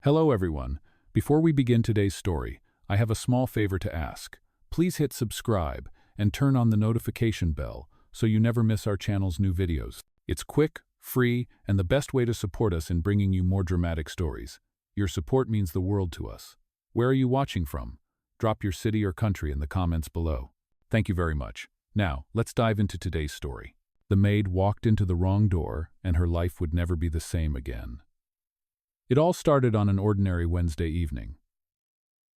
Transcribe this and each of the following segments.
Hello everyone. Before we begin today's story, I have a small favor to ask. Please hit subscribe and turn on the notification bell so you never miss our channel's new videos. It's quick, free, and the best way to support us in bringing you more dramatic stories. Your support means the world to us. Where are you watching from? Drop your city or country in the comments below. Thank you very much. Now, let's dive into today's story. The maid walked into the wrong door, and her life would never be the same again. It all started on an ordinary Wednesday evening.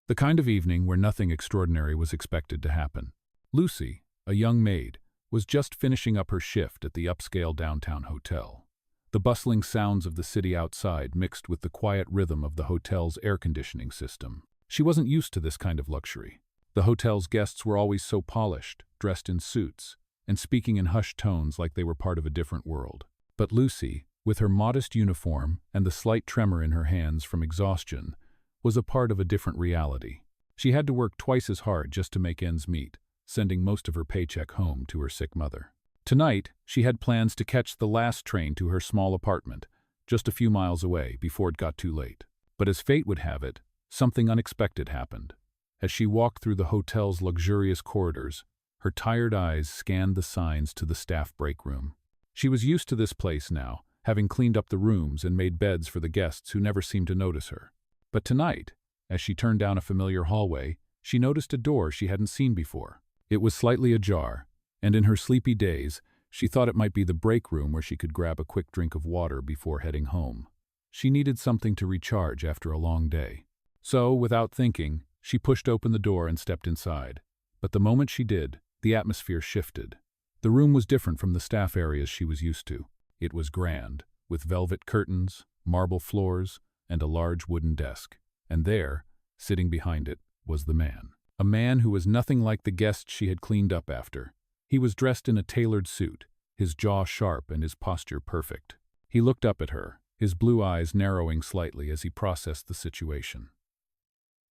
The kind of evening where nothing extraordinary was expected to happen. Lucy, a young maid, was just finishing up her shift at the upscale downtown hotel. The bustling sounds of the city outside mixed with the quiet rhythm of the hotel's air conditioning system. She wasn't used to this kind of luxury. The hotel's guests were always so polished, dressed in suits, and speaking in hushed tones like they were part of a different world. But Lucy, with her modest uniform and the slight tremor in her hands from exhaustion, was a part of a different reality. She had to work twice as hard just to make ends meet, sending most of her paycheck home to her sick mother. Tonight, she had plans to catch the last train to her small apartment, just a few miles away before it got too late. But as fate would have it, something unexpected happened. As she walked through the hotel's luxurious corridors, her tired eyes scanned the signs to the staff break room. She was used to this place now, having cleaned up the rooms and made beds for the guests who never seemed to notice her. But tonight, as she turned down a familiar hallway, she noticed a door she hadn't seen before. It was slightly ajar, and in her sleepy days, she thought it might be the break room where she could grab a quick drink of water before heading home. She needed something to recharge after a long day. So, without thinking, she pushed open the door and stepped inside. But the moment she did, the atmosphere shifted. The room was different from the staff areas she was used to. It was grand, with velvet curtains, marble floors, and a large wooden desk. And there, sitting behind it, was the man. A man who was nothing like the guests she had cleaned up after. He was dressed in a tailored suit, his jaw sharp and his posture perfect. He looked up at her, his blue eyes narrowing slightly as he processed the situation.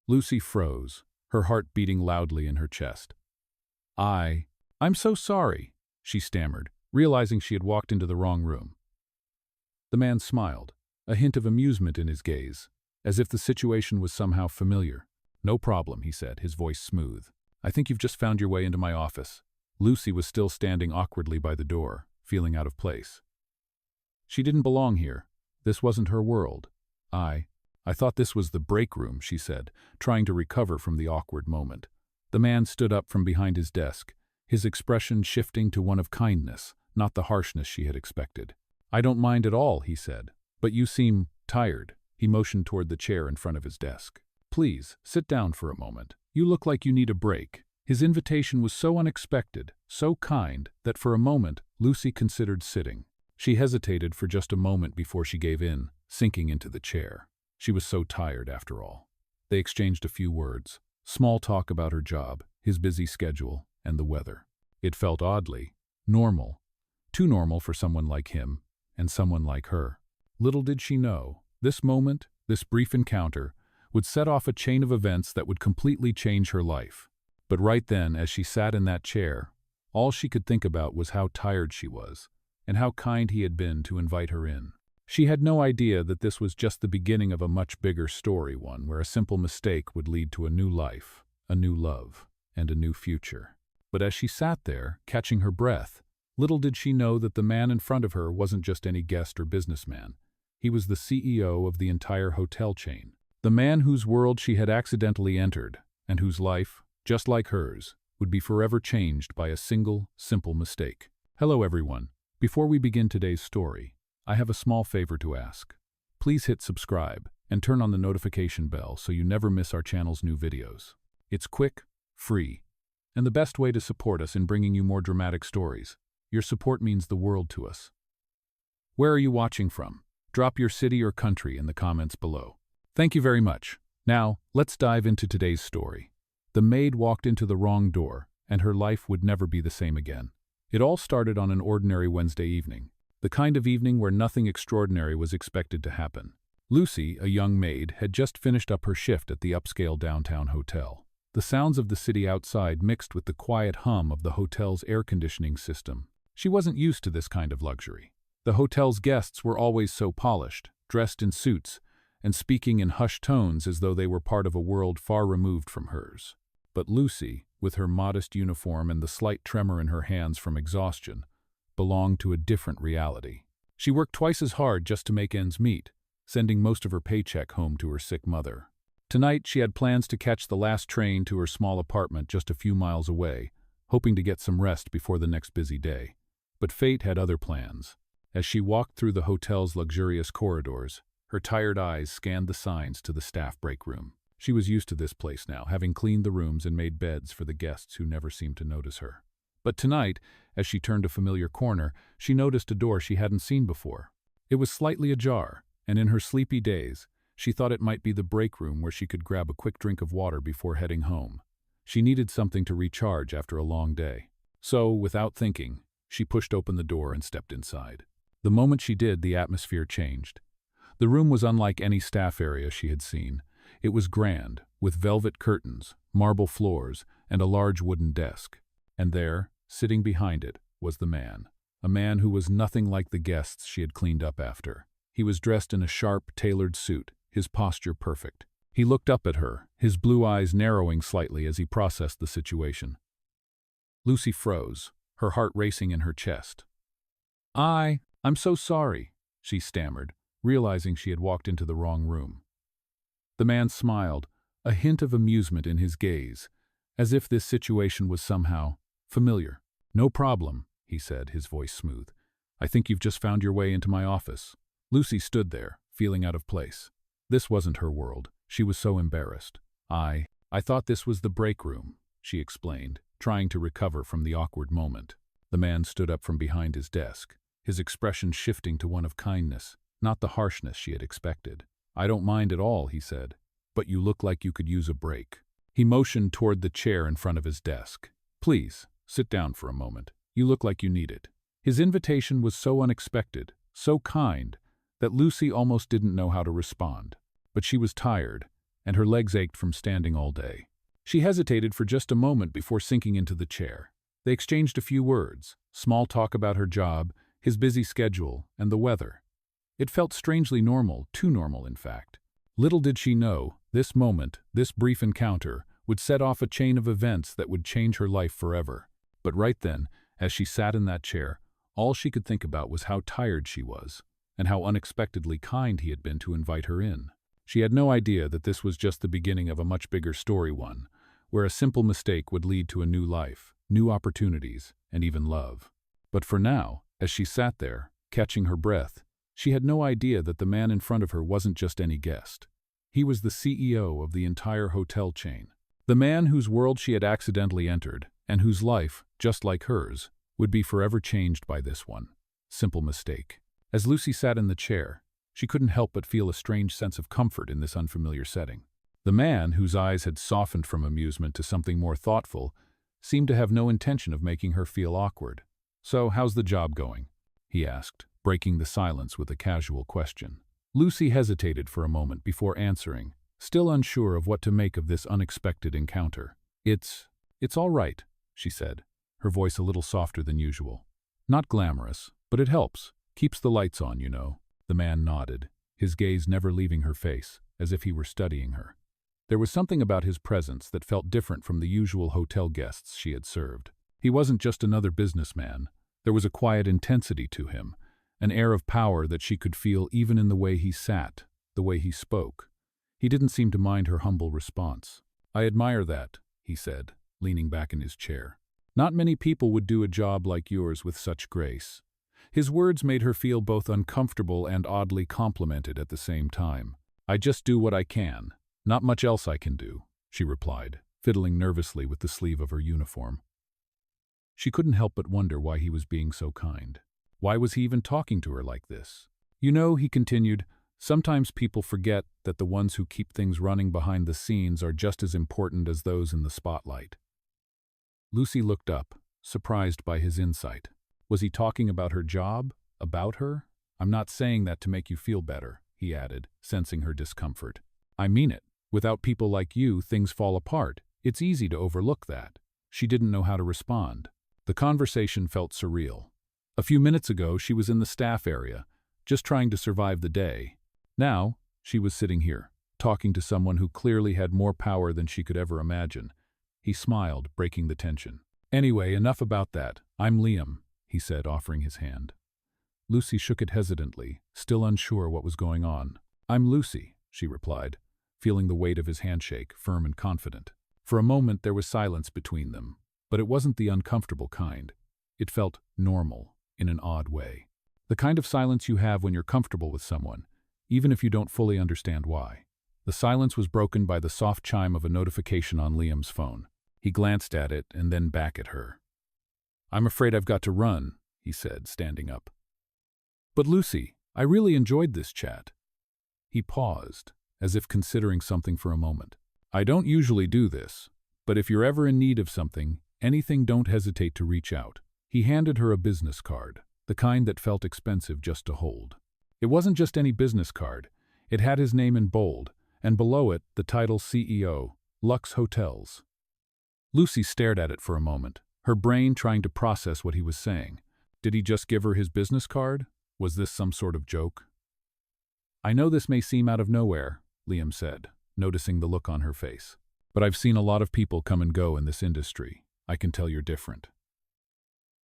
Lucy froze, her heart beating loudly in her chest. I'm so sorry," she stammered, realizing she had walked into the wrong room. The man smiled, a hint of amusement in his gaze, as if the situation was somehow familiar. "No problem," he said, his voice smooth. "I think you've just found your way into my office." Lucy was still standing awkwardly by the door, feeling out of place. She didn't belong here. This wasn't her world. I thought this was the break room," she said, trying to recover from the awkward moment. The man stood up from behind his desk, his expression shifting to one of kindness, not the harshness she had expected. "I don't mind at all," he said, "but you seem tired." He motioned toward the chair in front of his desk. "Please, sit down for a moment. You look like you need a break." His invitation was so unexpected, so kind, that for a moment, Lucy considered sitting. She hesitated for just a moment before she gave in, sinking into the chair. She was so tired after all. They exchanged a few words, small talk about her job, his busy schedule, and the weather. It felt oddly normal, too normal for someone like him and someone like her. Little did she know, this moment, this brief encounter, would set off a chain of events that would completely change her life. But right then, as she sat in that chair, all she could think about was how tired she was, and how kind he had been to invite her in. She had no idea that this was just the beginning of a much bigger story, one where a simple mistake would lead to a new life, a new love, and a new future. But as she sat there, catching her breath, little did she know that the man in front of her wasn't just any guest or businessman. He was the CEO of the entire hotel chain. The man whose world she had accidentally entered, and whose life, just like hers, would be forever changed by a single, simple mistake. Hello everyone. Before we begin today's story, I have a small favor to ask. Please hit subscribe and turn on the notification bell so you never miss our channel's new videos. It's quick, free, and the best way to support us in bringing you more dramatic stories. Your support means the world to us. Where are you watching from? Drop your city or country in the comments below. Thank you very much. Now, let's dive into today's story. The maid walked into the wrong door, and her life would never be the same again. It all started on an ordinary Wednesday evening. The kind of evening where nothing extraordinary was expected to happen. Lucy, a young maid, had just finished up her shift at the upscale downtown hotel. The sounds of the city outside mixed with the quiet hum of the hotel's air conditioning system. She wasn't used to this kind of luxury. The hotel's guests were always so polished, dressed in suits, and speaking in hushed tones as though they were part of a world far removed from hers. But Lucy, with her modest uniform and the slight tremor in her hands from exhaustion, belonged to a different reality. She worked twice as hard just to make ends meet, sending most of her paycheck home to her sick mother. Tonight, she had plans to catch the last train to her small apartment just a few miles away, hoping to get some rest before the next busy day. But fate had other plans. As she walked through the hotel's luxurious corridors, her tired eyes scanned the signs to the staff break room. She was used to this place now, having cleaned the rooms and made beds for the guests who never seemed to notice her. But tonight, as she turned a familiar corner, she noticed a door she hadn't seen before. It was slightly ajar, and in her sleepy days, she thought it might be the break room where she could grab a quick drink of water before heading home. She needed something to recharge after a long day. So, without thinking, she pushed open the door and stepped inside. The moment she did, the atmosphere changed. The room was unlike any staff area she had seen. It was grand, with velvet curtains, marble floors, and a large wooden desk. And there, sitting behind it, was the man. A man who was nothing like the guests she had cleaned up after. He was dressed in a sharp, tailored suit, his posture perfect. He looked up at her, his blue eyes narrowing slightly as he processed the situation. Lucy froze, her heart racing in her chest. I'm so sorry," she stammered, realizing she had walked into the wrong room. The man smiled, a hint of amusement in his gaze, as if this situation was somehow familiar. "No problem," he said, his voice smooth. "I think you've just found your way into my office." Lucy stood there, feeling out of place. This wasn't her world. She was so embarrassed. I thought this was the break room," she explained, trying to recover from the awkward moment. The man stood up from behind his desk, his expression shifting to one of kindness, not the harshness she had expected. "I don't mind at all," he said, "but you look like you could use a break." He motioned toward the chair in front of his desk. "Please, sit down for a moment. You look like you need it." His invitation was so unexpected, so kind, that Lucy almost didn't know how to respond. But she was tired, and her legs ached from standing all day. She hesitated for just a moment before sinking into the chair. They exchanged a few words, small talk about her job, his busy schedule, and the weather. It felt strangely normal, too normal in fact. Little did she know, this moment, this brief encounter, would set off a chain of events that would change her life forever. But right then, as she sat in that chair, all she could think about was how tired she was, and how unexpectedly kind he had been to invite her in. She had no idea that this was just the beginning of a much bigger story, one, where a simple mistake would lead to a new life, new opportunities, and even love. But for now, as she sat there, catching her breath, she had no idea that the man in front of her wasn't just any guest. He was the CEO of the entire hotel chain. The man whose world she had accidentally entered, and whose life, just like hers, would be forever changed by this one simple mistake. As Lucy sat in the chair, she couldn't help but feel a strange sense of comfort in this unfamiliar setting. The man, whose eyes had softened from amusement to something more thoughtful, seemed to have no intention of making her feel awkward. "So, how's the job going?" he asked, breaking the silence with a casual question. Lucy hesitated for a moment before answering, still unsure of what to make of this unexpected encounter. It's all right," she said, her voice a little softer than usual. "Not glamorous, but it helps. Keeps the lights on, you know." The man nodded, his gaze never leaving her face, as if he were studying her. There was something about his presence that felt different from the usual hotel guests she had served. He wasn't just another businessman. There was a quiet intensity to him, an air of power that she could feel even in the way he sat, the way he spoke. He didn't seem to mind her humble response. "I admire that," he said, leaning back in his chair. "Not many people would do a job like yours with such grace." His words made her feel both uncomfortable and oddly complimented at the same time. "I just do what I can. Not much else I can do," she replied, fiddling nervously with the sleeve of her uniform. She couldn't help but wonder why he was being so kind. Why was he even talking to her like this? "You know," he continued, "sometimes people forget that the ones who keep things running behind the scenes are just as important as those in the spotlight." Lucy looked up, surprised by his insight. Was he talking about her job? About her? "I'm not saying that to make you feel better," he added, sensing her discomfort. "I mean it. Without people like you, things fall apart. It's easy to overlook that." She didn't know how to respond. The conversation felt surreal. A few minutes ago, she was in the staff area, just trying to survive the day. Now, She was sitting here, talking to someone who clearly had more power than she could ever imagine. He smiled, breaking the tension. "Anyway, enough about that. I'm Liam," he said, offering his hand. Lucy shook it hesitantly, still unsure what was going on. "I'm Lucy," she replied, feeling the weight of his handshake, firm and confident. For a moment there was silence between them, but it wasn't the uncomfortable kind. It felt normal, in an odd way. The kind of silence you have when you're comfortable with someone, even if you don't fully understand why. The silence was broken by the soft chime of a notification on Liam's phone. He glanced at it and then back at her. "I'm afraid I've got to run," he said, standing up. "But Lucy, I really enjoyed this chat." He paused, as if considering something for a moment. "I don't usually do this, but if you're ever in need of something, anything, don't hesitate to reach out." He handed her a business card, the kind that felt expensive just to hold. It wasn't just any business card. It had his name in bold, and below it, the title CEO, Lux Hotels. Lucy stared at it for a moment, her brain trying to process what he was saying. Did he just give her his business card? Was this some sort of joke? "I know this may seem out of nowhere," Liam said, noticing the look on her face. "But I've seen a lot of people come and go in this industry. I can tell you're different."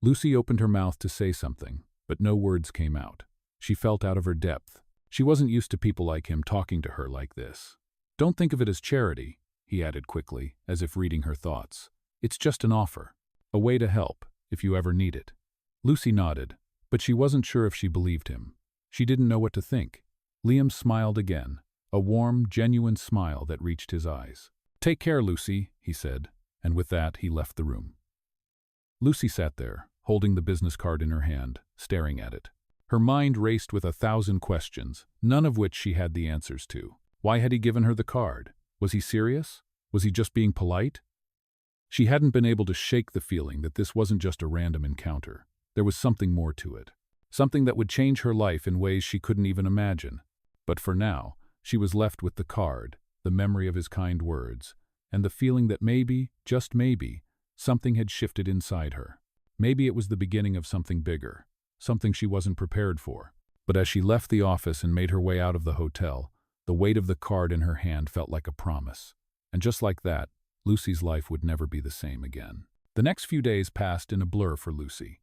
Lucy opened her mouth to say something, but no words came out. She felt out of her depth. She wasn't used to people like him talking to her like this. "Don't think of it as charity," he added quickly, as if reading her thoughts. "It's just an offer. A way to help, if you ever need it." Lucy nodded, but she wasn't sure if she believed him. She didn't know what to think. Liam smiled again, a warm, genuine smile that reached his eyes. "Take care, Lucy," he said, and with that he left the room. Lucy sat there, holding the business card in her hand, staring at it. Her mind raced with 1,000 questions, none of which she had the answers to. Why had he given her the card? Was he serious? Was he just being polite? She hadn't been able to shake the feeling that this wasn't just a random encounter. There was something more to it. Something that would change her life in ways she couldn't even imagine. But for now, she was left with the card, the memory of his kind words, and the feeling that maybe, just maybe, something had shifted inside her. Maybe it was the beginning of something bigger, something she wasn't prepared for. But as she left the office and made her way out of the hotel, the weight of the card in her hand felt like a promise. And just like that, Lucy's life would never be the same again. The next few days passed in a blur for Lucy.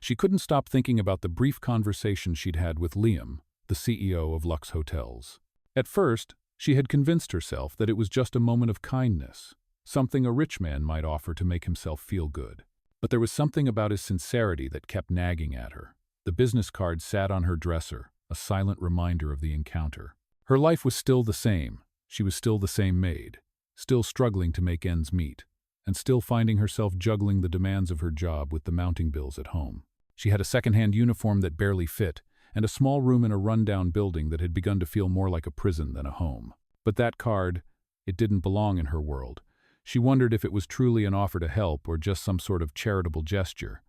She couldn't stop thinking about the brief conversation she'd had with Liam, the CEO of Lux Hotels. At first, she had convinced herself that it was just a moment of kindness, something a rich man might offer to make himself feel good. But there was something about his sincerity that kept nagging at her. The business card sat on her dresser, a silent reminder of the encounter. Her life was still the same. She was still the same Maid, still struggling to make ends meet, and still finding herself juggling the demands of her job with the mounting bills at home. She had a second-hand uniform that barely fit, and a small room in a run-down building that had begun to feel more like a prison than a home. But that card, it didn't belong in her world. She wondered if it was truly an offer to help or just some sort of charitable gesture.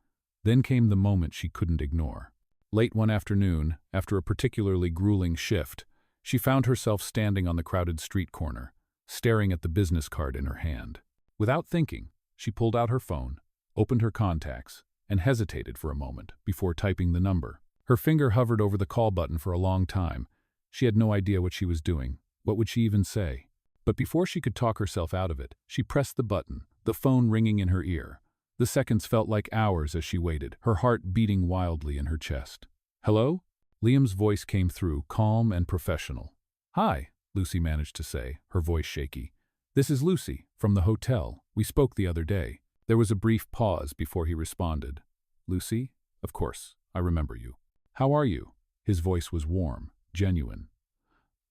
Then came the moment she couldn't ignore. Late one afternoon, after a particularly grueling shift, she found herself standing on the crowded street corner, staring at the business card in her hand. Without thinking, she pulled out her phone, opened her contacts, and hesitated for a moment before typing the number. Her finger hovered over the call button for a long time. She had no idea what she was doing. What would she even say? But before she could talk herself out of it, she pressed the button, the phone ringing in her ear. The seconds felt like hours as she waited, her heart beating wildly in her chest. "Hello?" Liam's voice came through, calm and professional. "Hi," Lucy managed to say, her voice shaky. "This is Lucy, from the hotel. We spoke the other day." There was a brief pause before he responded. "Lucy? Of course, I remember you. How are you?" His voice was warm, genuine.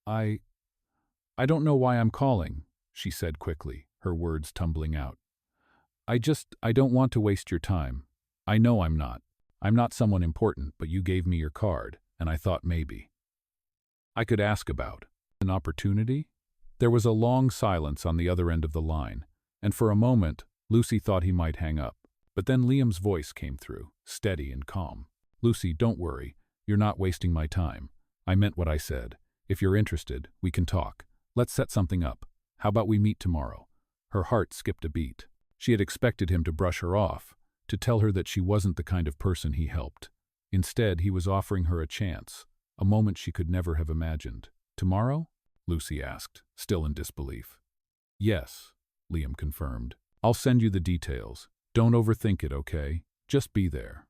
I don't know why I'm calling," she said quickly, her words tumbling out. I don't want to waste your time. I know I'm not. I'm not someone important, but you gave me your card, and I thought maybe I could ask about an opportunity." There was a long silence on the other end of the line, and for a moment, Lucy thought he might hang up. But then Liam's voice came through, steady and calm. "Lucy, don't worry. You're not wasting my time. I meant what I said. If you're interested, we can talk. Let's set something up. How about we meet tomorrow?" Her heart skipped a beat. She had expected him to brush her off, to tell her that she wasn't the kind of person he helped. Instead, he was offering her a chance, a moment she could never have imagined. Tomorrow? Lucy asked, still in disbelief. Yes, Liam confirmed. I'll send you the details. Don't overthink it, okay? Just be there.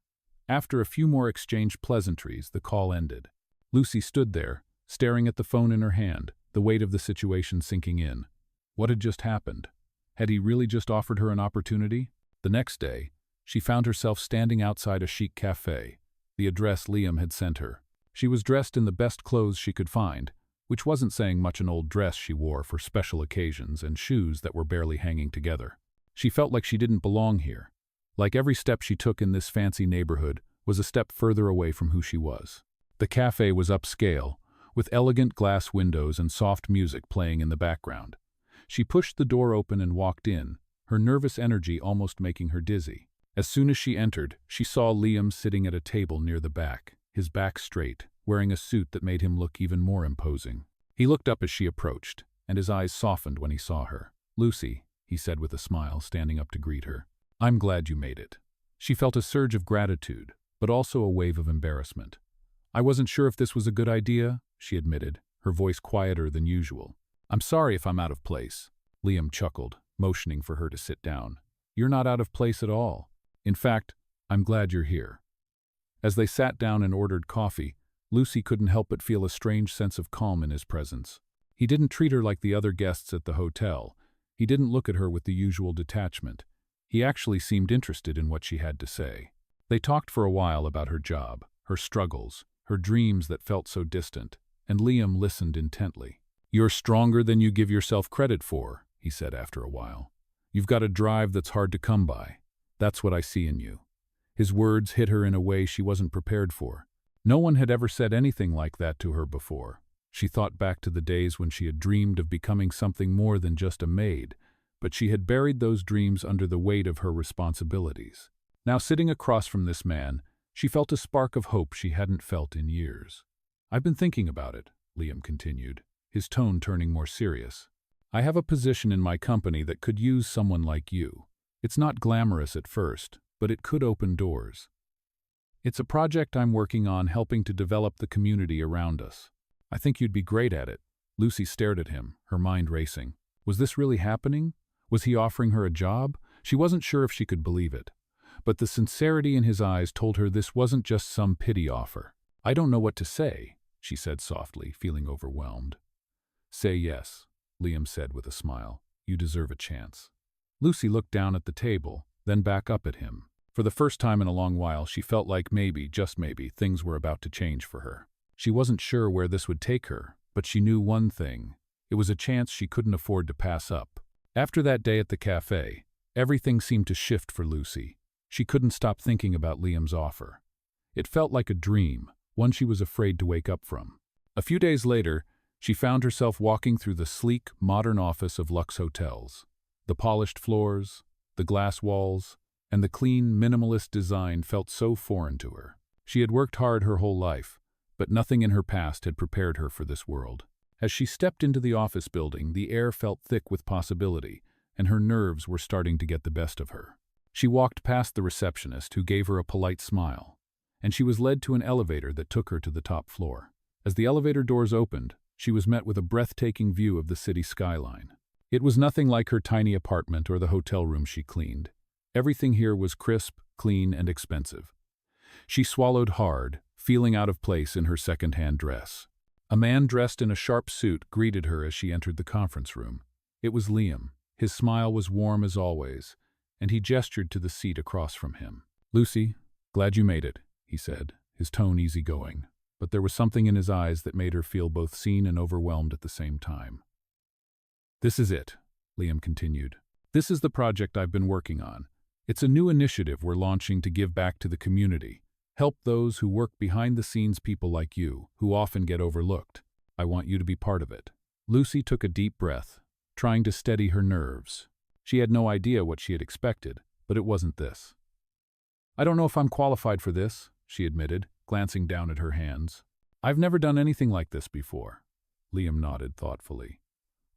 After a few more exchanged pleasantries, the call ended. Lucy stood there, staring at the phone in her hand, the weight of the situation sinking in. What had just happened? Had he really just offered her an opportunity? The next day, she found herself standing outside a chic cafe, the address Liam had sent her. She was dressed in the best clothes she could find, which wasn't saying much, an old dress she wore for special occasions and shoes that were barely hanging together. She felt like she didn't belong here. Like every step she took in this fancy neighborhood was a step further away from who she was. The cafe was upscale, with elegant glass windows and soft music playing in the background. She pushed the door open and walked in, her nervous energy almost making her dizzy. As soon as she entered, she saw Liam sitting at a table near the back, his back straight, wearing a suit that made him look even more imposing. He looked up as she approached, and his eyes softened when he saw her. "Lucy," he said with a smile, standing up to greet her. "I'm glad you made it." She felt a surge of gratitude, but also a wave of embarrassment. "I wasn't sure if this was a good idea," she admitted, her voice quieter than usual. "I'm sorry if I'm out of place." Liam chuckled, motioning for her to sit down. "You're not out of place at all. In fact, I'm glad you're here." As they sat down and ordered coffee, Lucy couldn't help but feel a strange sense of calm in his presence. He didn't treat her like the other guests at the hotel. He didn't look at her with the usual detachment. He actually seemed interested in what she had to say. They talked for a while about her job, her struggles, her dreams that felt so distant, and Liam listened intently. "You're stronger than you give yourself credit for," he said after a while. "You've got a drive that's hard to come by. That's what I see in you." His words hit her in a way she wasn't prepared for. No one had ever said anything like that to her before. She thought back to the days when she had dreamed of becoming something more than just a maid, but she had buried those dreams under the weight of her responsibilities. Now, sitting across from this man, she felt a spark of hope she hadn't felt in years. "I've been thinking about it," Liam continued, his tone turning more serious. "I have a position in my company that could use someone like you. It's not glamorous at first, but it could open doors. It's a project I'm working on, helping to develop the community around us. I think you'd be great at it." Lucy stared at him, her mind racing. Was this really happening? Was he offering her a job? She wasn't sure if she could believe it. But the sincerity in his eyes told her this wasn't just some pity offer. "I don't know what to say," she said softly, feeling overwhelmed. "Say yes," Liam said with a smile. "You deserve a chance." Lucy looked down at the table, then back up at him. For the first time in a long while, she felt like maybe, just maybe, things were about to change for her. She wasn't sure where this would take her, but she knew one thing. It was a chance she couldn't afford to pass up. After that day at the cafe, everything seemed to shift for Lucy. She couldn't stop thinking about Liam's offer. It felt like a dream, one she was afraid to wake up from. A few days later, she found herself walking through the sleek, modern office of Lux Hotels. The polished floors, the glass walls, and the clean, minimalist design felt so foreign to her. She had worked hard her whole life, but nothing in her past had prepared her for this world. As she stepped into the office building, the air felt thick with possibility, and her nerves were starting to get the best of her. She walked past the receptionist, who gave her a polite smile, and she was led to an elevator that took her to the top floor. As the elevator doors opened, she was met with a breathtaking view of the city skyline. It was nothing like her tiny apartment or the hotel room she cleaned. Everything here was crisp, clean, and expensive. She swallowed hard, feeling out of place in her second-hand dress. A man dressed in a sharp suit greeted her as she entered the conference room. It was Liam. His smile was warm as always, and he gestured to the seat across from him. "Lucy, glad you made it," he said, his tone easygoing, but there was something in his eyes that made her feel both seen and overwhelmed at the same time. "This is it," Liam continued. "This is the project I've been working on. It's a new initiative we're launching to give back to the community, help those who work behind the scenes, people like you, who often get overlooked. I want you to be part of it." Lucy took a deep breath, trying to steady her nerves. She had no idea what she had expected, but it wasn't this. "I don't know if I'm qualified for this," she admitted, glancing down at her hands. "I've never done anything like this before." Liam nodded thoughtfully.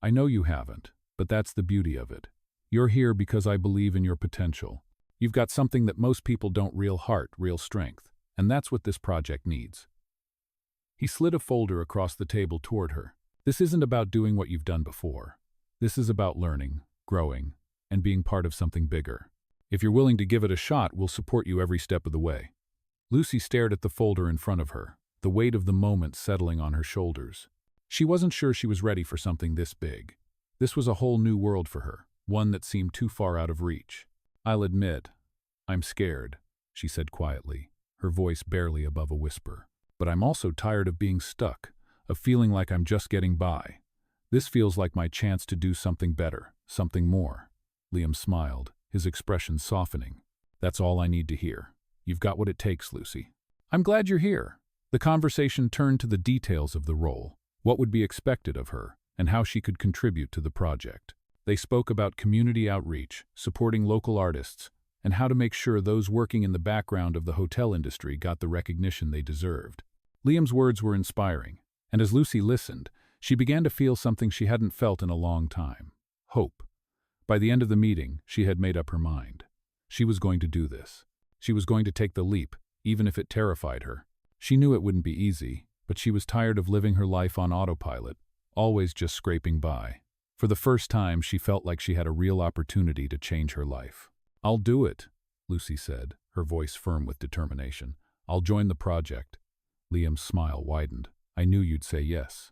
"I know you haven't, but that's the beauty of it. You're here because I believe in your potential. You've got something that most people don't: real heart, real strength, and that's what this project needs." He slid a folder across the table toward her. This isn't about doing what you've done before. This is about learning, growing, and being part of something bigger. If you're willing to give it a shot, we'll support you every step of the way." Lucy stared at the folder in front of her, the weight of the moment settling on her shoulders. She wasn't sure she was ready for something this big. This was a whole new world for her, one that seemed too far out of reach. "I'll admit, I'm scared," she said quietly, her voice barely above a whisper. "But I'm also tired of being stuck, of feeling like I'm just getting by. This feels like my chance to do something better, something more." Liam smiled, his expression softening. "That's all I need to hear. You've got what it takes, Lucy." "I'm glad you're here." The conversation turned to the details of the role, what would be expected of her, and how she could contribute to the project. They spoke about community outreach, supporting local artists, and how to make sure those working in the background of the hotel industry got the recognition they deserved. Liam's words were inspiring, and as Lucy listened, she began to feel something she hadn't felt in a long time: hope. By the end of the meeting, she had made up her mind. She was going to do this. She was going to take the leap, even if it terrified her. She knew it wouldn't be easy, but she was tired of living her life on autopilot, always just scraping by. For the first time, she felt like she had a real opportunity to change her life. "I'll do it," Lucy said, her voice firm with determination. "I'll join the project." Liam's smile widened. "I knew you'd say yes."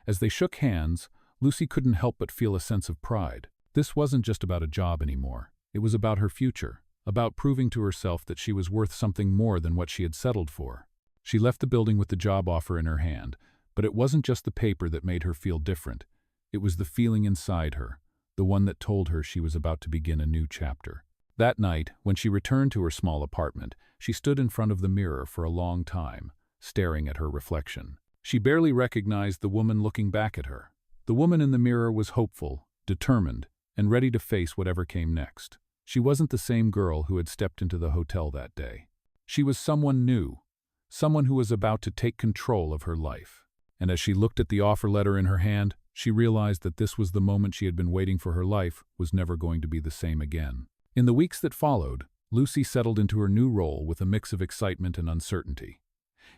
As they shook hands, Lucy couldn't help but feel a sense of pride. This wasn't just about a job anymore. It was about her future, about proving to herself that she was worth something more than what she had settled for. She left the building with the job offer in her hand, but it wasn't just the paper that made her feel different. It was the feeling inside her, the one that told her she was about to begin a new chapter. That night, when she returned to her small apartment, she stood in front of the mirror for a long time, staring at her reflection. She barely recognized the woman looking back at her. The woman in the mirror was hopeful, determined, and ready to face whatever came next. She wasn't the same girl who had stepped into the hotel that day. She was someone new, someone who was about to take control of her life. And as she looked at the offer letter in her hand, she realized that this was the moment she had been waiting for. Her life was never going to be the same again. In the weeks that followed, Lucy settled into her new role with a mix of excitement and uncertainty.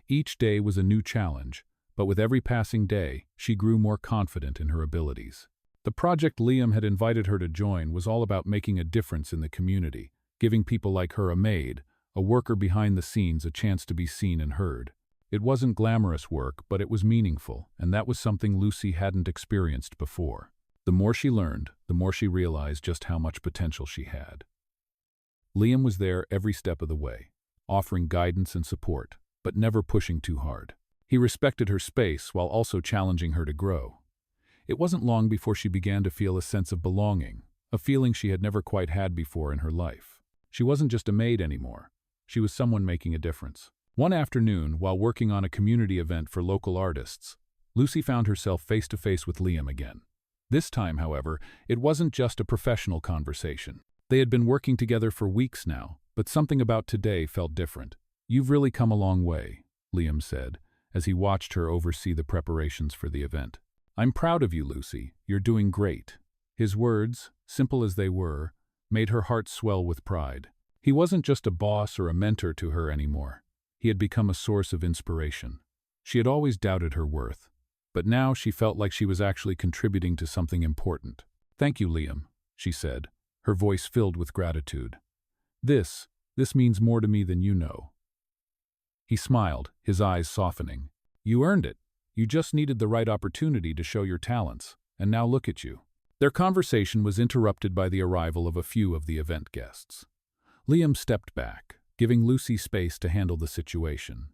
Each day was a new challenge, but with every passing day, she grew more confident in her abilities. The project Liam had invited her to join was all about making a difference in the community, giving people like her, a maid, a worker behind the scenes, a chance to be seen and heard. It wasn't glamorous work, but it was meaningful, and that was something Lucy hadn't experienced before. The more she learned, the more she realized just how much potential she had. Liam was there every step of the way, offering guidance and support, but never pushing too hard. He respected her space while also challenging her to grow. It wasn't long before she began to feel a sense of belonging, a feeling she had never quite had before in her life. She wasn't just a maid anymore. She was someone making a difference. One afternoon, while working on a community event for local artists, Lucy found herself face-to-face with Liam again. This time, however, it wasn't just a professional conversation. They had been working together for weeks now, but something about today felt different. "You've really come a long way," Liam said, as he watched her oversee the preparations for the event. "I'm proud of you, Lucy. You're doing great." His words, simple as they were, made her heart swell with pride. He wasn't just a boss or a mentor to her anymore. He had become a source of inspiration. She had always doubted her worth, but now she felt like she was actually contributing to something important. "Thank you, Liam," she said, her voice filled with gratitude. This means more to me than you know." He smiled, his eyes softening. "You earned it. You just needed the right opportunity to show your talents, and now look at you." Their conversation was interrupted by the arrival of a few of the event guests. Liam stepped back, giving Lucy space to handle the situation.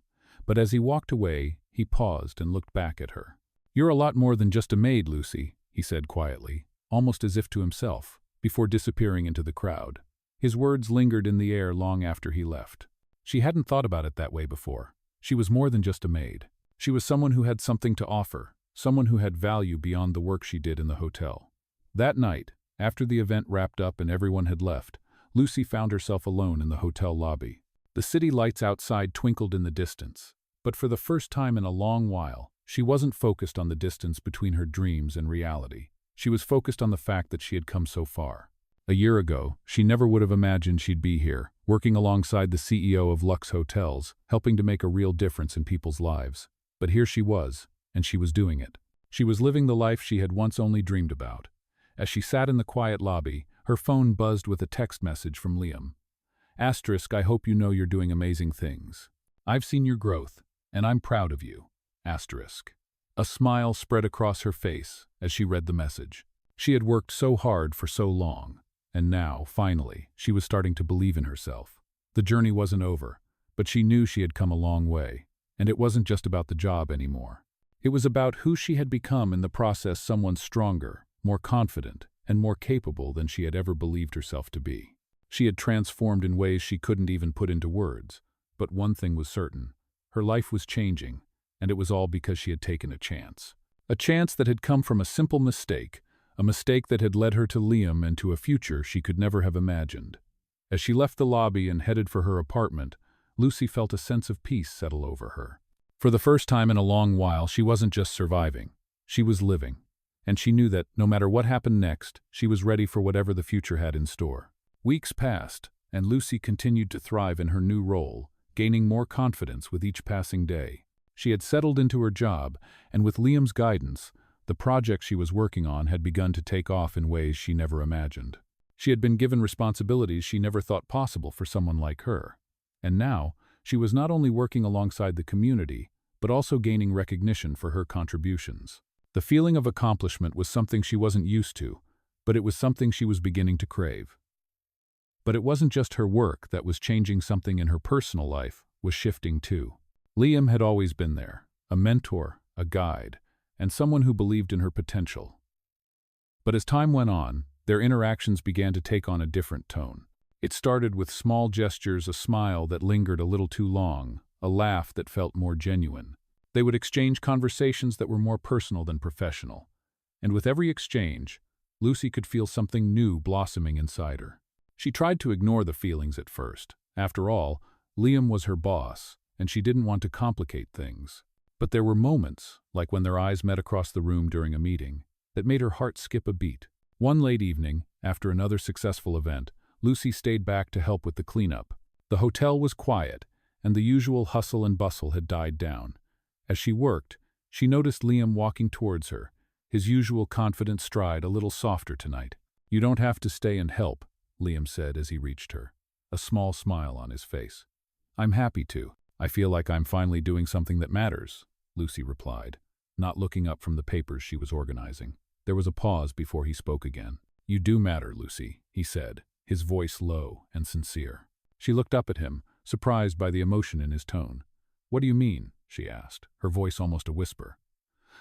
But as he walked away, he paused and looked back at her. "You're a lot more than just a maid, Lucy," he said quietly, almost as if to himself, before disappearing into the crowd. His words lingered in the air long after he left. She hadn't thought about it that way before. She was more than just a maid. She was someone who had something to offer, someone who had value beyond the work she did in the hotel. That night, after the event wrapped up and everyone had left, Lucy found herself alone in the hotel lobby. The city lights outside twinkled in the distance. But for the first time in a long while, she wasn't focused on the distance between her dreams and reality. She was focused on the fact that she had come so far. A year ago, she never would have imagined she'd be here, working alongside the CEO of Lux Hotels, helping to make a real difference in people's lives. But here she was, and she was doing it. She was living the life she had once only dreamed about. As she sat in the quiet lobby, her phone buzzed with a text message from Liam. Asterisk, I hope you know you're doing amazing things. I've seen your growth, and I'm proud of you. Asterisk. A smile spread across her face as she read the message. She had worked so hard for so long, and now, finally, she was starting to believe in herself. The journey wasn't over, but she knew she had come a long way, and it wasn't just about the job anymore. It was about who she had become in the process, someone stronger, more confident, and more capable than she had ever believed herself to be. She had transformed in ways she couldn't even put into words, but one thing was certain. Her life was changing, and it was all because she had taken a chance. A chance that had come from a simple mistake, a mistake that had led her to Liam and to a future she could never have imagined. As she left the lobby and headed for her apartment, Lucy felt a sense of peace settle over her. For the first time in a long while, she wasn't just surviving, she was living. And she knew that, no matter what happened next, she was ready for whatever the future had in store. Weeks passed, and Lucy continued to thrive in her new role, gaining more confidence with each passing day. She had settled into her job, and with Liam's guidance, the project she was working on had begun to take off in ways she never imagined. She had been given responsibilities she never thought possible for someone like her. And now, she was not only working alongside the community, but also gaining recognition for her contributions. The feeling of accomplishment was something she wasn't used to, but it was something she was beginning to crave. But it wasn't just her work that was changing. Something in her personal life was shifting too. Liam had always been there, a mentor, a guide, and someone who believed in her potential. But as time went on, their interactions began to take on a different tone. It started with small gestures, a smile that lingered a little too long, a laugh that felt more genuine. They would exchange conversations that were more personal than professional. And with every exchange, Lucy could feel something new blossoming inside her. She tried to ignore the feelings at first. After all, Liam was her boss, and she didn't want to complicate things. But there were moments, like when their eyes met across the room during a meeting, that made her heart skip a beat. One late evening, after another successful event, Lucy stayed back to help with the cleanup. The hotel was quiet, and the usual hustle and bustle had died down. As she worked, she noticed Liam walking towards her, his usual confident stride a little softer tonight. "You don't have to stay and help," Liam said as he reached her, a small smile on his face. "I'm happy to. I feel like I'm finally doing something that matters," Lucy replied, not looking up from the papers she was organizing. There was a pause before he spoke again. "You do matter, Lucy," he said, his voice low and sincere. She looked up at him, surprised by the emotion in his tone. "What do you mean?" she asked, her voice almost a whisper.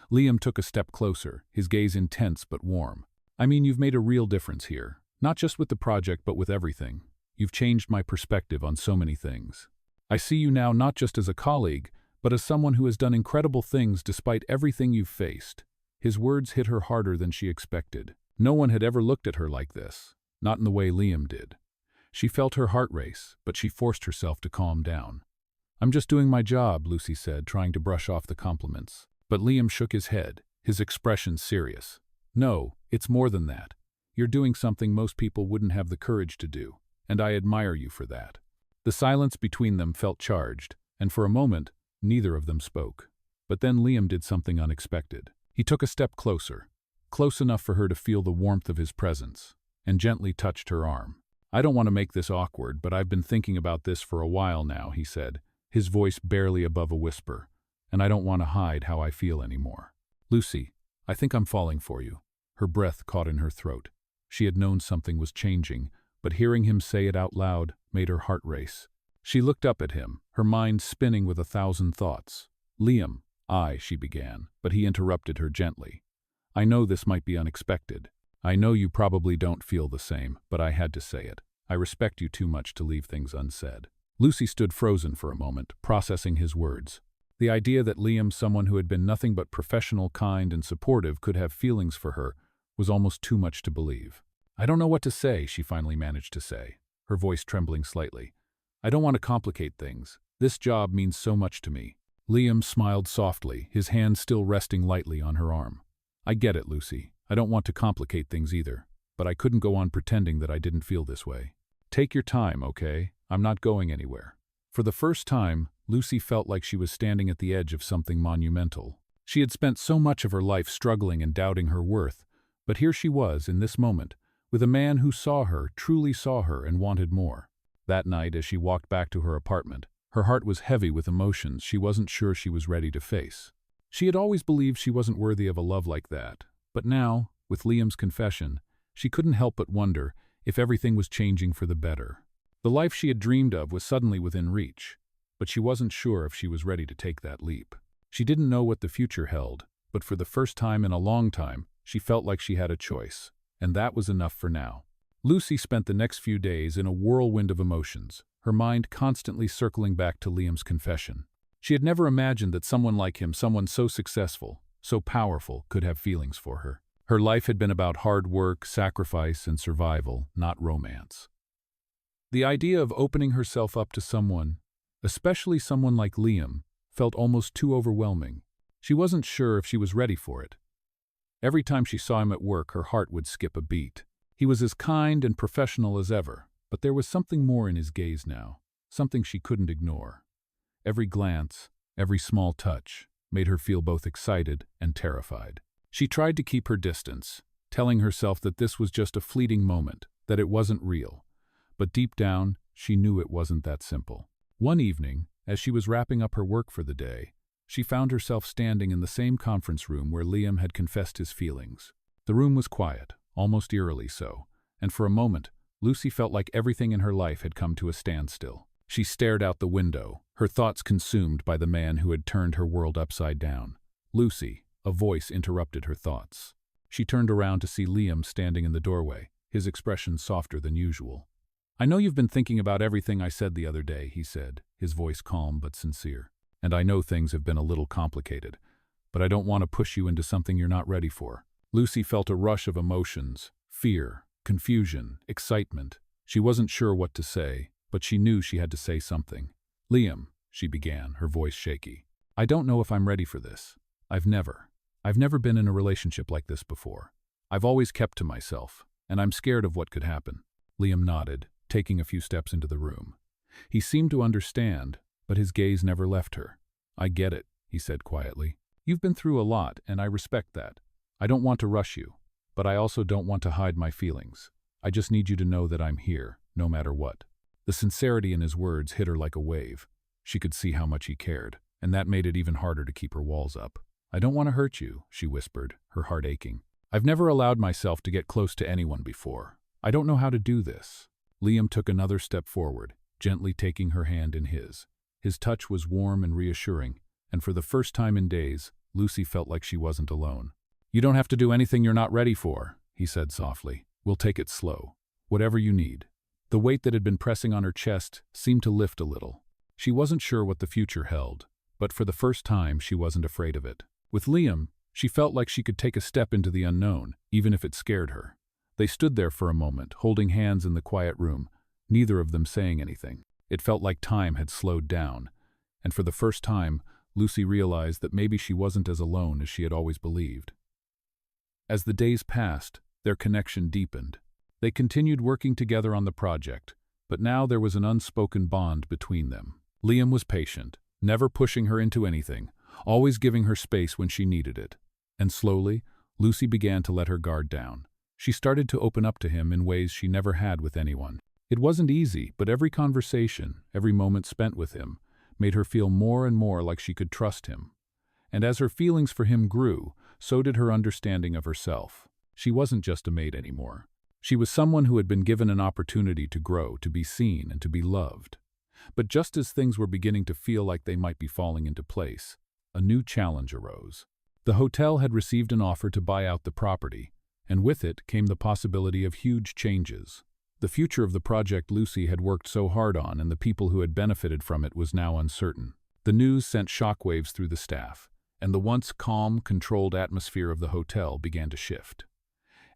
Liam took a step closer, his gaze intense but warm. "I mean, you've made a real difference here, not just with the project but with everything. You've changed my perspective on so many things. I see you now not just as a colleague, but as someone who has done incredible things despite everything you've faced." His words hit her harder than she expected. No one had ever looked at her like this, not in the way Liam did. She felt her heart race, but she forced herself to calm down. "I'm just doing my job," Lucy said, trying to brush off the compliments. But Liam shook his head, his expression serious. "No, it's more than that. You're doing something most people wouldn't have the courage to do, and I admire you for that." The silence between them felt charged, and for a moment, neither of them spoke. But then Liam did something unexpected. He took a step closer, close enough for her to feel the warmth of his presence, and gently touched her arm. "I don't want to make this awkward, but I've been thinking about this for a while now," he said, his voice barely above a whisper, "and I don't want to hide how I feel anymore. Lucy, I think I'm falling for you." Her breath caught in her throat. She had known something was changing, but hearing him say it out loud made her heart race. She looked up at him, her mind spinning with 1,000 thoughts. "Liam, she began, but he interrupted her gently. "I know this might be unexpected. I know you probably don't feel the same, but I had to say it. I respect you too much to leave things unsaid." Lucy stood frozen for a moment, processing his words. The idea that Liam, someone who had been nothing but professional, kind, and supportive, could have feelings for her was almost too much to believe. "I don't know what to say," she finally managed to say, her voice trembling slightly. "I don't want to complicate things. This job means so much to me." Liam smiled softly, his hand still resting lightly on her arm. "I get it, Lucy. I don't want to complicate things either, but I couldn't go on pretending that I didn't feel this way. Take your time, okay? I'm not going anywhere." For the first time, Lucy felt like she was standing at the edge of something monumental. She had spent so much of her life struggling and doubting her worth, but here she was, in this moment, with a man who saw her, truly saw her, and wanted more. That night, as she walked back to her apartment, her heart was heavy with emotions she wasn't sure she was ready to face. She had always believed she wasn't worthy of a love like that, but now, with Liam's confession, she couldn't help but wonder if everything was changing for the better. The life she had dreamed of was suddenly within reach, but she wasn't sure if she was ready to take that leap. She didn't know what the future held, but for the first time in a long time, she felt like she had a choice, and that was enough for now. Lucy spent the next few days in a whirlwind of emotions, her mind constantly circling back to Liam's confession. She had never imagined that someone like him, someone so successful, so powerful, could have feelings for her. Her life had been about hard work, sacrifice, and survival, not romance. The idea of opening herself up to someone, especially someone like Liam, felt almost too overwhelming. She wasn't sure if she was ready for it. Every time she saw him at work, her heart would skip a beat. He was as kind and professional as ever, but there was something more in his gaze now, something she couldn't ignore. Every glance, every small touch, made her feel both excited and terrified. She tried to keep her distance, telling herself that this was just a fleeting moment, that it wasn't real. But deep down, she knew it wasn't that simple. One evening, as she was wrapping up her work for the day, she found herself standing in the same conference room where Liam had confessed his feelings. The room was quiet, almost eerily so, and for a moment, Lucy felt like everything in her life had come to a standstill. She stared out the window, her thoughts consumed by the man who had turned her world upside down. "Lucy," a voice interrupted her thoughts. She turned around to see Liam standing in the doorway, his expression softer than usual. "I know you've been thinking about everything I said the other day," he said, his voice calm but sincere. "And I know things have been a little complicated, but I don't want to push you into something you're not ready for." Lucy felt a rush of emotions, fear, confusion, excitement. She wasn't sure what to say, but she knew she had to say something. "Liam," she began, her voice shaky, "I don't know if I'm ready for this. I've never been in a relationship like this before. I've always kept to myself, and I'm scared of what could happen." Liam nodded, taking a few steps into the room. He seemed to understand, but his gaze never left her. "I get it," he said quietly. "You've been through a lot, and I respect that. I don't want to rush you, but I also don't want to hide my feelings. I just need you to know that I'm here, no matter what." The sincerity in his words hit her like a wave. She could see how much he cared, and that made it even harder to keep her walls up. "I don't want to hurt you," she whispered, her heart aching. "I've never allowed myself to get close to anyone before. I don't know how to do this." Liam took another step forward, gently taking her hand in his. His touch was warm and reassuring, and for the first time in days, Lucy felt like she wasn't alone. "You don't have to do anything you're not ready for," he said softly. "We'll take it slow. Whatever you need." The weight that had been pressing on her chest seemed to lift a little. She wasn't sure what the future held, but for the first time she wasn't afraid of it. With Liam, she felt like she could take a step into the unknown, even if it scared her. They stood there for a moment, holding hands in the quiet room, neither of them saying anything. It felt like time had slowed down, and for the first time, Lucy realized that maybe she wasn't as alone as she had always believed. As the days passed, their connection deepened. They continued working together on the project, but now there was an unspoken bond between them. Liam was patient, never pushing her into anything, always giving her space when she needed it. And slowly, Lucy began to let her guard down. She started to open up to him in ways she never had with anyone. It wasn't easy, but every conversation, every moment spent with him, made her feel more and more like she could trust him. And as her feelings for him grew, so did her understanding of herself. She wasn't just a maid anymore. She was someone who had been given an opportunity to grow, to be seen, and to be loved. But just as things were beginning to feel like they might be falling into place, a new challenge arose. The hotel had received an offer to buy out the property, and with it came the possibility of huge changes. The future of the project Lucy had worked so hard on and the people who had benefited from it was now uncertain. The news sent shockwaves through the staff, and the once calm, controlled atmosphere of the hotel began to shift.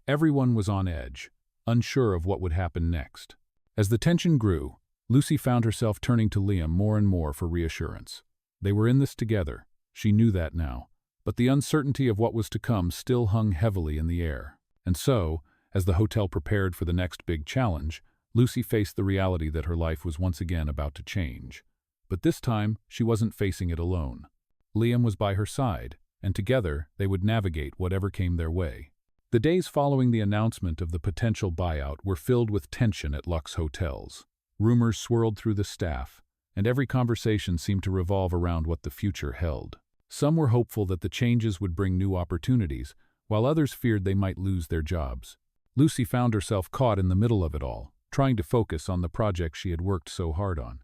Everyone was on edge, unsure of what would happen next. As the tension grew, Lucy found herself turning to Liam more and more for reassurance. They were in this together, she knew that now, but the uncertainty of what was to come still hung heavily in the air. And so, as the hotel prepared for the next big challenge, Lucy faced the reality that her life was once again about to change. But this time, she wasn't facing it alone. Liam was by her side, and together they would navigate whatever came their way. The days following the announcement of the potential buyout were filled with tension at Lux hotels. Rumors swirled through the staff, and every conversation seemed to revolve around what the future held. Some were hopeful that the changes would bring new opportunities, while others feared they might lose their jobs. Lucy found herself caught in the middle of it all, trying to focus on the project she had worked so hard on.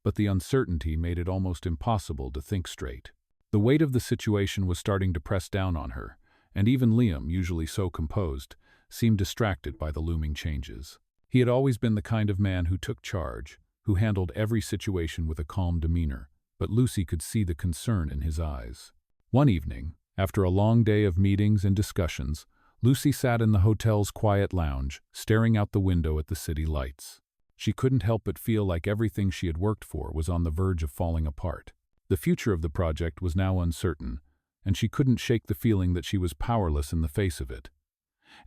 But the uncertainty made it almost impossible to think straight. The weight of the situation was starting to press down on her, and even Liam, usually so composed, seemed distracted by the looming changes. He had always been the kind of man who took charge, who handled every situation with a calm demeanor, but Lucy could see the concern in his eyes. One evening, after a long day of meetings and discussions, Lucy sat in the hotel's quiet lounge, staring out the window at the city lights. She couldn't help but feel like everything she had worked for was on the verge of falling apart. The future of the project was now uncertain, and she couldn't shake the feeling that she was powerless in the face of it.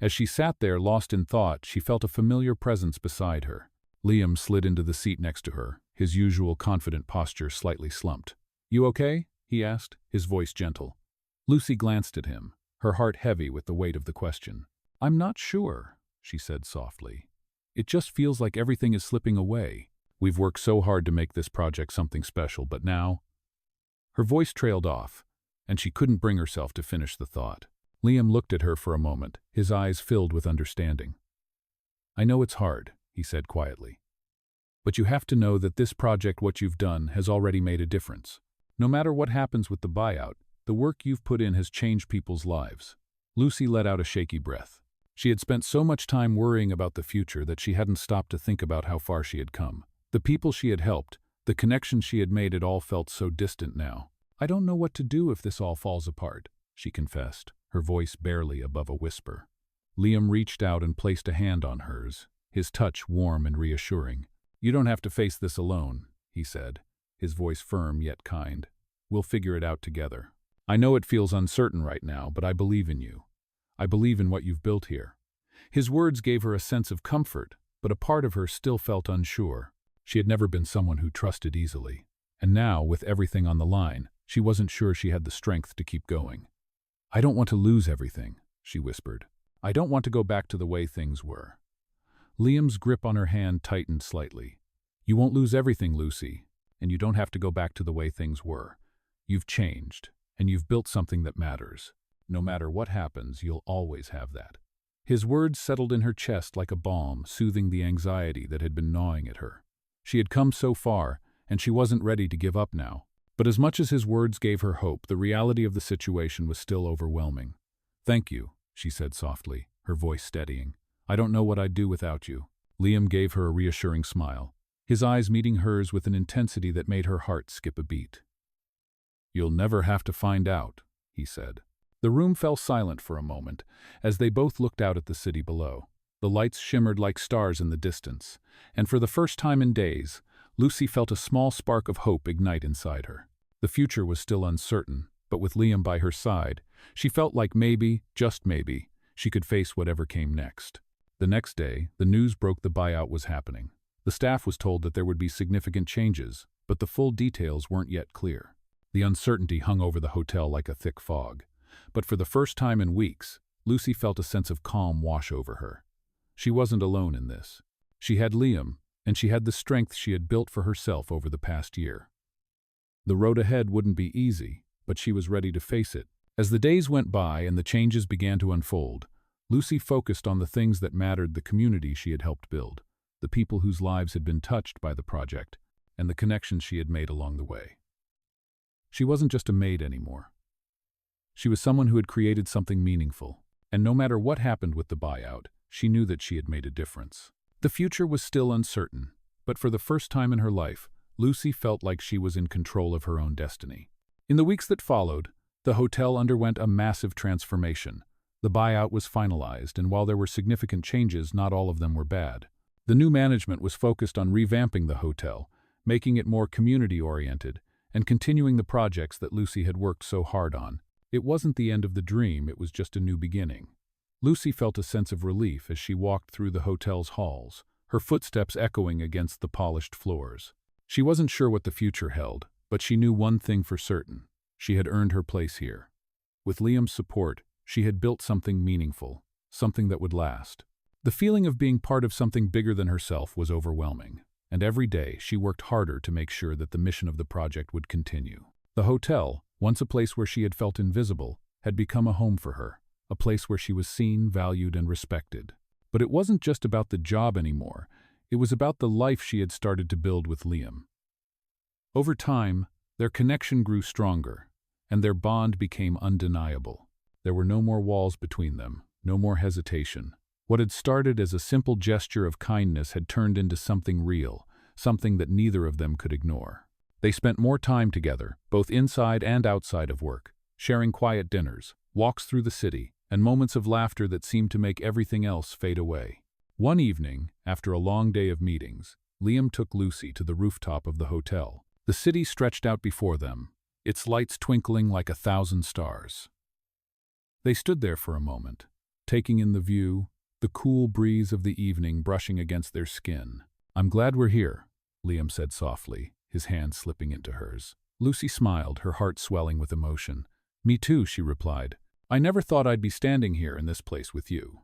As she sat there lost in thought, she felt a familiar presence beside her. Liam slid into the seat next to her, his usual confident posture slightly slumped. "You okay?" he asked, his voice gentle. Lucy glanced at him, her heart heavy with the weight of the question. "I'm not sure," she said softly. "It just feels like everything is slipping away. We've worked so hard to make this project something special, but now—" Her voice trailed off, and she couldn't bring herself to finish the thought. Liam looked at her for a moment, his eyes filled with understanding. "I know it's hard," he said quietly. "But you have to know that this project, what you've done, has already made a difference. No matter what happens with the buyout, the work you've put in has changed people's lives." Lucy let out a shaky breath. She had spent so much time worrying about the future that she hadn't stopped to think about how far she had come. The people she had helped, the connections she had made, it all felt so distant now. "I don't know what to do if this all falls apart," she confessed, her voice barely above a whisper. Liam reached out and placed a hand on hers, his touch warm and reassuring. "You don't have to face this alone," he said, his voice firm yet kind. "We'll figure it out together. I know it feels uncertain right now, but I believe in you. I believe in what you've built here." His words gave her a sense of comfort, but a part of her still felt unsure. She had never been someone who trusted easily. And now, with everything on the line, she wasn't sure she had the strength to keep going. "I don't want to lose everything," she whispered. "I don't want to go back to the way things were." Liam's grip on her hand tightened slightly. "You won't lose everything, Lucy, and you don't have to go back to the way things were. You've changed, and you've built something that matters. No matter what happens, you'll always have that." His words settled in her chest like a balm, soothing the anxiety that had been gnawing at her. She had come so far, and she wasn't ready to give up now. But as much as his words gave her hope, the reality of the situation was still overwhelming. "Thank you," she said softly, her voice steadying. "I don't know what I'd do without you." Liam gave her a reassuring smile, his eyes meeting hers with an intensity that made her heart skip a beat. "You'll never have to find out," he said. The room fell silent for a moment, as they both looked out at the city below. The lights shimmered like stars in the distance, and for the first time in days, Lucy felt a small spark of hope ignite inside her. The future was still uncertain, but with Liam by her side, she felt like maybe, just maybe, she could face whatever came next. The next day, the news broke the buyout was happening. The staff was told that there would be significant changes, but the full details weren't yet clear. The uncertainty hung over the hotel like a thick fog. But for the first time in weeks, Lucy felt a sense of calm wash over her. She wasn't alone in this. She had Liam, and she had the strength she had built for herself over the past year. The road ahead wouldn't be easy, but she was ready to face it. As the days went by and the changes began to unfold, Lucy focused on the things that mattered: the community she had helped build, the people whose lives had been touched by the project, and the connections she had made along the way. She wasn't just a maid anymore. She was someone who had created something meaningful, and no matter what happened with the buyout, she knew that she had made a difference. The future was still uncertain, but for the first time in her life, Lucy felt like she was in control of her own destiny. In the weeks that followed, the hotel underwent a massive transformation. The buyout was finalized, and while there were significant changes, not all of them were bad. The new management was focused on revamping the hotel, making it more community-oriented, and continuing the projects that Lucy had worked so hard on. It wasn't the end of the dream, it was just a new beginning. Lucy felt a sense of relief as she walked through the hotel's halls, her footsteps echoing against the polished floors. She wasn't sure what the future held, but she knew one thing for certain: she had earned her place here. With Liam's support, she had built something meaningful, something that would last. The feeling of being part of something bigger than herself was overwhelming, and every day she worked harder to make sure that the mission of the project would continue. The hotel, once a place where she had felt invisible, had become a home for her, a place where she was seen, valued, and respected. But it wasn't just about the job anymore, it was about the life she had started to build with Liam. Over time, their connection grew stronger, and their bond became undeniable. There were no more walls between them, no more hesitation. What had started as a simple gesture of kindness had turned into something real, something that neither of them could ignore. They spent more time together, both inside and outside of work, sharing quiet dinners, walks through the city, and moments of laughter that seemed to make everything else fade away. One evening, after a long day of meetings, Liam took Lucy to the rooftop of the hotel. The city stretched out before them, its lights twinkling like 1,000 stars. They stood there for a moment, taking in the view, the cool breeze of the evening brushing against their skin. "I'm glad we're here," Liam said softly, his hand slipping into hers. Lucy smiled, her heart swelling with emotion. "Me too," she replied. "I never thought I'd be standing here in this place with you."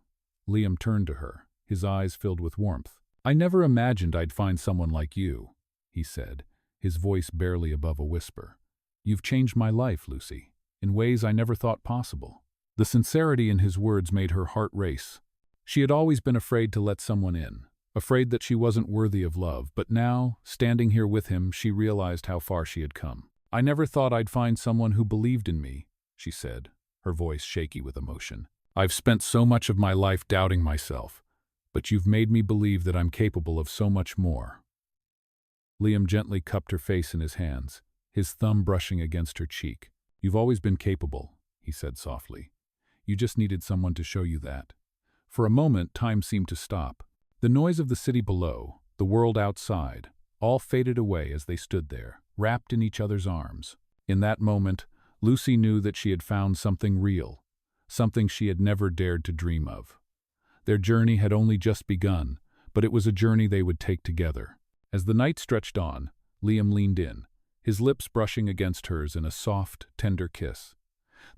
Liam turned to her, his eyes filled with warmth. "I never imagined I'd find someone like you," he said, his voice barely above a whisper. "You've changed my life, Lucy, in ways I never thought possible." The sincerity in his words made her heart race. She had always been afraid to let someone in, afraid that she wasn't worthy of love, but now, standing here with him, she realized how far she had come. "I never thought I'd find someone who believed in me," she said, her voice shaky with emotion. "I've spent so much of my life doubting myself, but you've made me believe that I'm capable of so much more." Liam gently cupped her face in his hands, his thumb brushing against her cheek. "You've always been capable," he said softly. "You just needed someone to show you that." For a moment, time seemed to stop. The noise of the city below, the world outside, all faded away as they stood there, wrapped in each other's arms. In that moment, Lucy knew that she had found something real, something she had never dared to dream of. Their journey had only just begun, but it was a journey they would take together. As the night stretched on, Liam leaned in, his lips brushing against hers in a soft, tender kiss.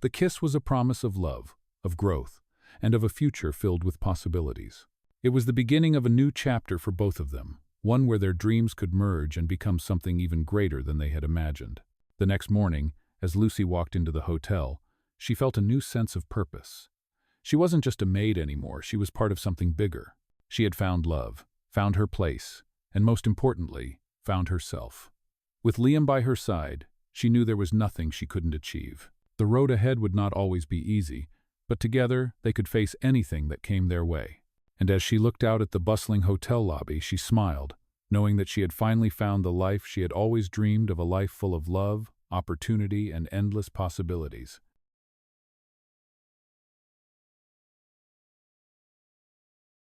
The kiss was a promise of love, of growth, and of a future filled with possibilities. It was the beginning of a new chapter for both of them, one where their dreams could merge and become something even greater than they had imagined. The next morning, as Lucy walked into the hotel, she felt a new sense of purpose. She wasn't just a maid anymore, she was part of something bigger. She had found love, found her place, and most importantly, found herself. With Liam by her side, she knew there was nothing she couldn't achieve. The road ahead would not always be easy, but together they could face anything that came their way. And as she looked out at the bustling hotel lobby, she smiled, knowing that she had finally found the life she had always dreamed of, a life full of love, opportunity, and endless possibilities.